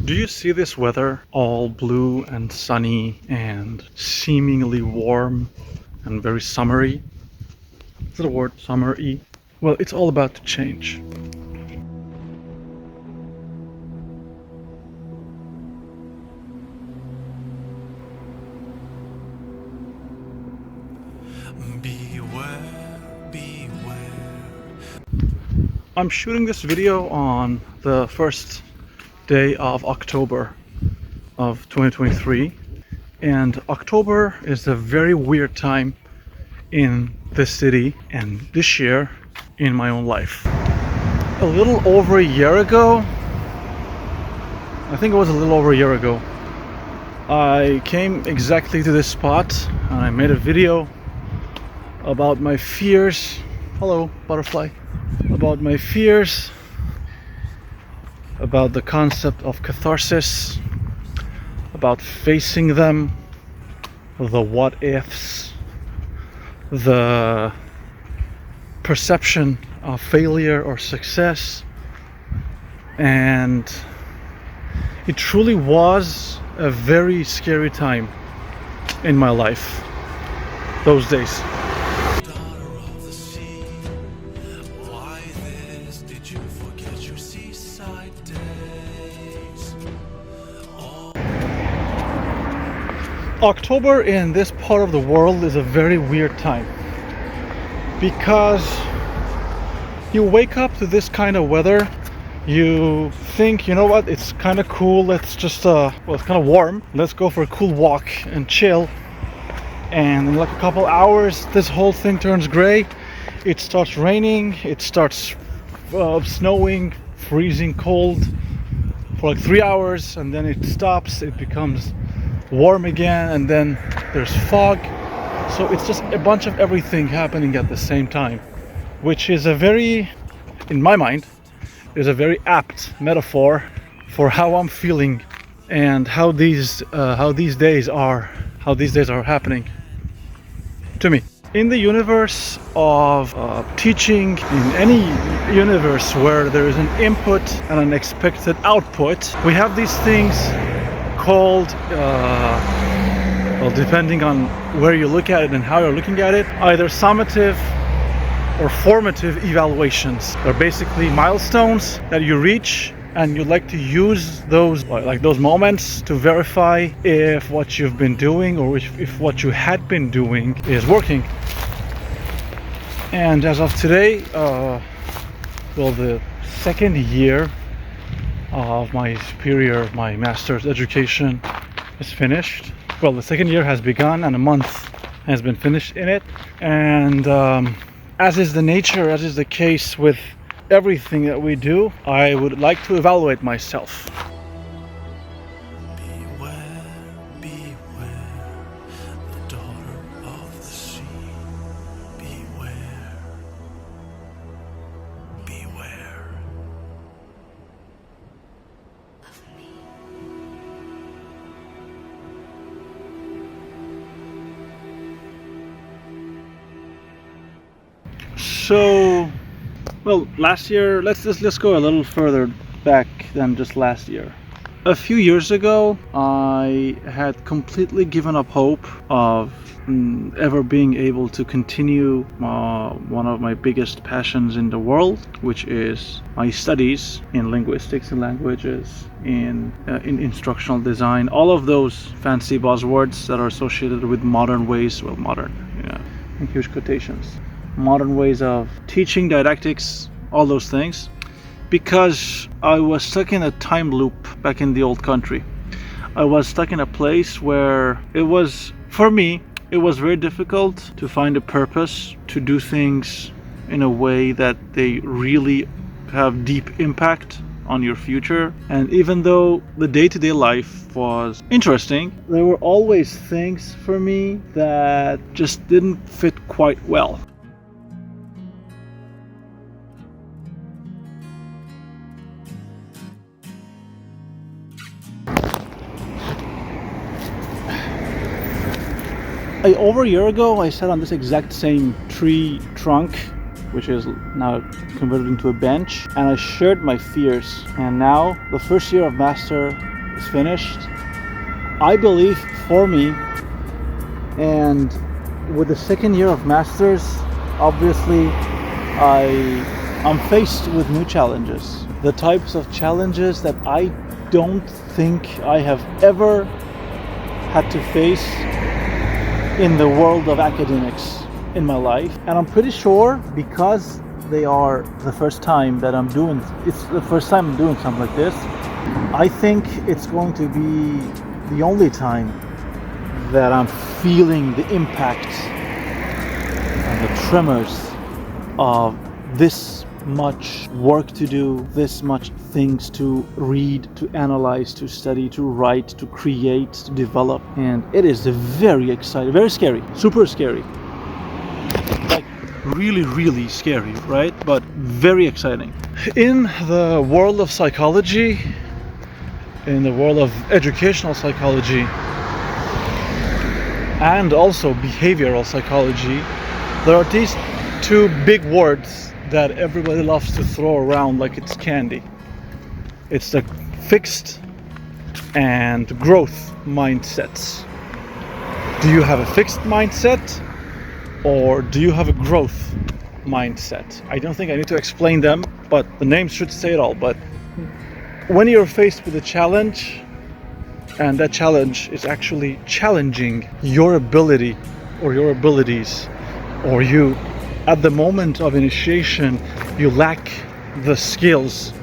Do you see this weather? All blue and sunny and seemingly warm and very summery. Is that a word? Summery? Well, it's all about to change. Beware, beware. I'm shooting this video on the first day of October of 2023, and October is a very weird time in this city and this year in my own life. A little over a year ago, I think it was a little over a year ago, I came exactly to this spot and I made a video about my fears. Hello, butterfly. About my fears, about the concept of catharsis, about facing them, the what ifs, the perception of failure or success. And it truly was a very scary time in my life, those days. Daughter of the sea, why this? Did you forget your seaside days? October in this part of the world is a very weird time because you wake up to this kind of weather. You think, you know what, it's kind of cool, let's just well, it's kind of warm, let's go for a cool walk and chill. And in like a couple hours this whole thing turns gray. It starts raining, it starts snowing, freezing cold for like 3 hours, and then it stops, it becomes warm again, and then there's fog. So it's just a bunch of everything happening at the same time, which is a very, in my mind, is a very apt metaphor for how I'm feeling and how these days are happening to me. In the universe of teaching, in any universe where there is an input and an expected output, we have these things called, well, depending on where you look at it and how you're looking at it, either summative or formative evaluations. They're basically milestones that you reach, and you like to use those, like those moments, to verify if what you've been doing or if what you had been doing is working. And as of today, well, the second year of my master's education is finished. Well, the second year has begun and a month has been finished in it. And as is the case with everything that we do, I would like to evaluate myself. Beware, beware, the daughter of the sea. Beware, beware. So, well, last year, let's go a little further back than just last year. A few years ago, I had completely given up hope of ever being able to continue one of my biggest passions in the world, which is my studies in linguistics and languages, in instructional design, all of those fancy buzzwords that are associated with modern ways, well, modern, in huge quotations, modern ways of teaching, didactics, all those things, because I was stuck in a time loop back in the old country. I was stuck in a place where it was very difficult to find a purpose, to do things in a way that they really have deep impact on your future. And even though the day-to-day life was interesting, there were always things for me that just didn't fit quite well. Over a year ago, I sat on this exact same tree trunk, which is now converted into a bench, and I shared my fears. And now, the first year of master is finished. I believe for me, and with the second year of masters, obviously I'm faced with new challenges. The types of challenges that I don't think I have ever had to face in the world of academics in my life. And I'm pretty sure, because they are the first time that it's the first time I'm doing something like this, I think it's going to be the only time that I'm feeling the impact and the tremors of this much work to do, this much things to read, to analyze, to study, to write, to create, to develop. And it is very exciting, very scary, super scary. Like really, really scary, right? But very exciting. In the world of psychology, in the world of educational psychology, and also behavioral psychology, there are these two big words that everybody loves to throw around like it's candy. It's the fixed and growth mindsets. Do you have a fixed mindset, or do you have a growth mindset? I don't think I need to explain them, but the names should say it all. But when you're faced with a challenge, and that challenge is actually challenging your ability or your abilities, or you, at the moment of initiation, you lack the skills,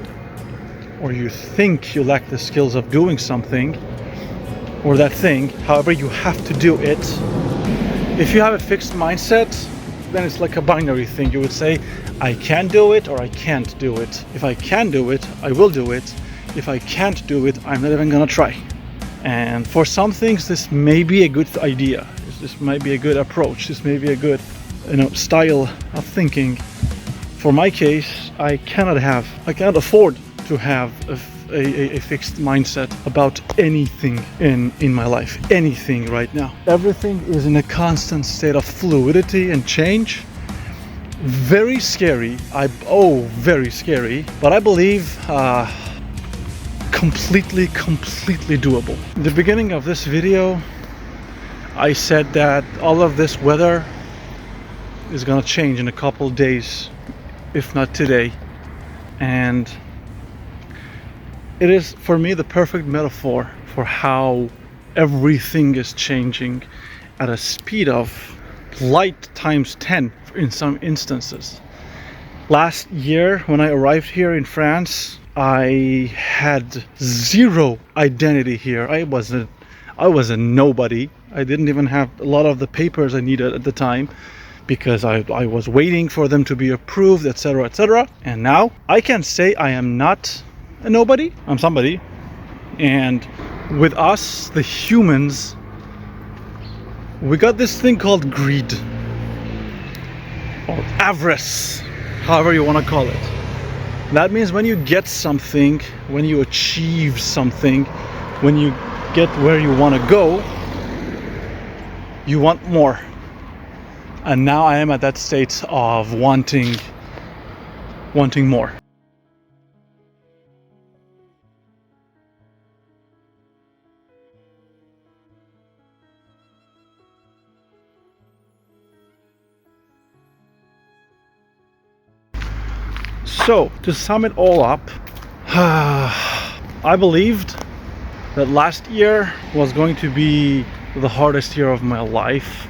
or you think you lack the skills of doing something, or that thing, however you have to do it. If you have a fixed mindset, then it's like a binary thing. You would say, I can do it or I can't do it. If I can do it, I will do it. If I can't do it, I'm not even gonna try. And for some things, this may be a good idea. This might be a good approach. This may be a good, style of thinking. For my case, I cannot afford to have a fixed mindset about anything in my life. Anything right now. Everything is in a constant state of fluidity and change. Very scary. Very scary. But I believe completely doable. In the beginning of this video, I said that all of this weather is gonna change in a couple days, if not today. And it is, for me, the perfect metaphor for how everything is changing at a speed of light times 10 in some instances. Last year, when I arrived here in France, I had zero identity here. I was a nobody. I didn't even have a lot of the papers I needed at the time, because I was waiting for them to be approved, etc., etc. And now I can say I am not a nobody. I'm somebody. And with us, the humans, we got this thing called greed, or avarice, however you want to call it. That means when you get something, when you achieve something, when you get where you want to go, you want more. And now I am at that state of wanting more. So, to sum it all up, I believed that last year was going to be the hardest year of my life,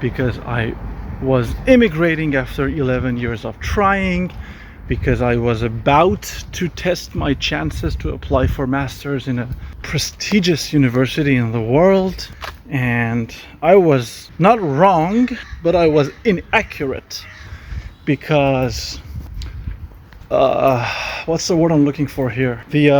because I was immigrating after 11 years of trying, because I was about to test my chances to apply for masters in a prestigious university in the world. And I was not wrong, but I was inaccurate, because what's the word I'm looking for here? The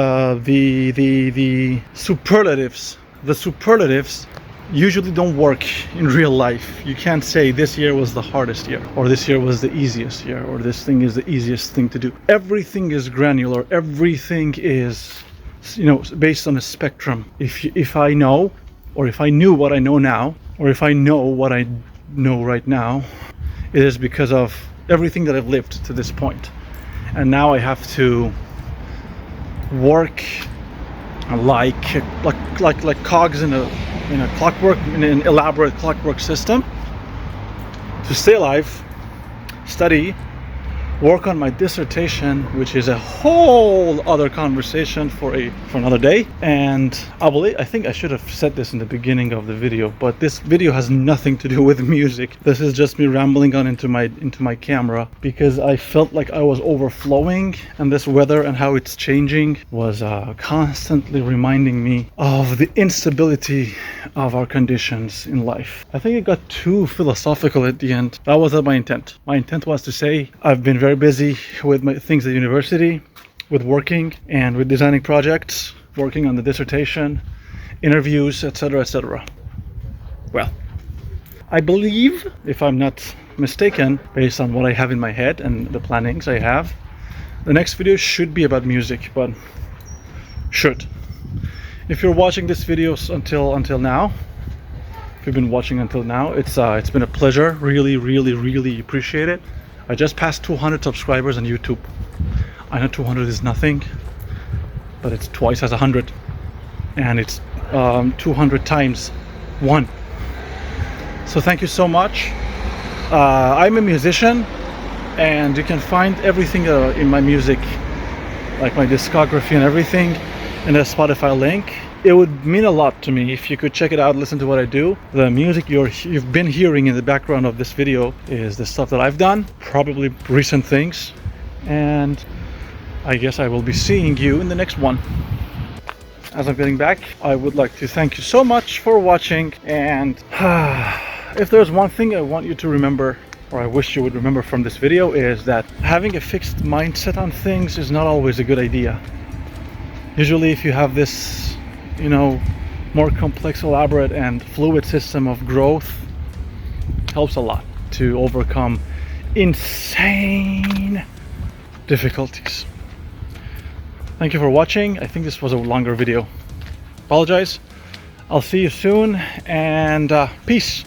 superlatives. The superlatives usually don't work in real life. You can't say this year was the hardest year, or this year was the easiest year, or this thing is the easiest thing to do. Everything is granular. Everything is, based on a spectrum. If I know, or if I knew what I know now, or if I know what I know right now, it is because of everything that I've lived to this point. And now I have to work like cogs in a clockwork, in an elaborate clockwork system, to stay alive, study, work on my dissertation, which is a whole other conversation for another day. And I think I should have said this in the beginning of the video, but this video has nothing to do with music. This is just me rambling on into my camera, because I felt like I was overflowing, and this weather and how it's changing was constantly reminding me of the instability of our conditions in life. I think it got too philosophical at the end. That wasn't my intent. My intent was to say I've been very busy with my things at university, with working and with designing projects, working on the dissertation, interviews, etc., etc. Well, I believe, if I'm not mistaken, based on what I have in my head and the plannings I have, the next video should be about music, but should. If you're watching this video until now, if you've been watching until now, it's been a pleasure. Really appreciate it. I just passed 200 subscribers on YouTube. I know 200 is nothing, but it's twice as 100, and it's 200 times 1. So thank you so much. I'm a musician, and you can find everything in my music, like my discography and everything, in a Spotify link. It would mean a lot to me if you could check it out, listen to what I do. The music you've been hearing in the background of this video is the stuff that I've done, probably recent things, and I guess I will be seeing you in the next one. As I'm getting back, I would like to thank you so much for watching, and if there's one thing I want you to remember, or I wish you would remember from this video, is that having a fixed mindset on things is not always a good idea. Usually if you have this, more complex, elaborate, and fluid system of growth, helps a lot to overcome insane difficulties. Thank you for watching. I think this was a longer video. Apologize. I'll see you soon, and peace.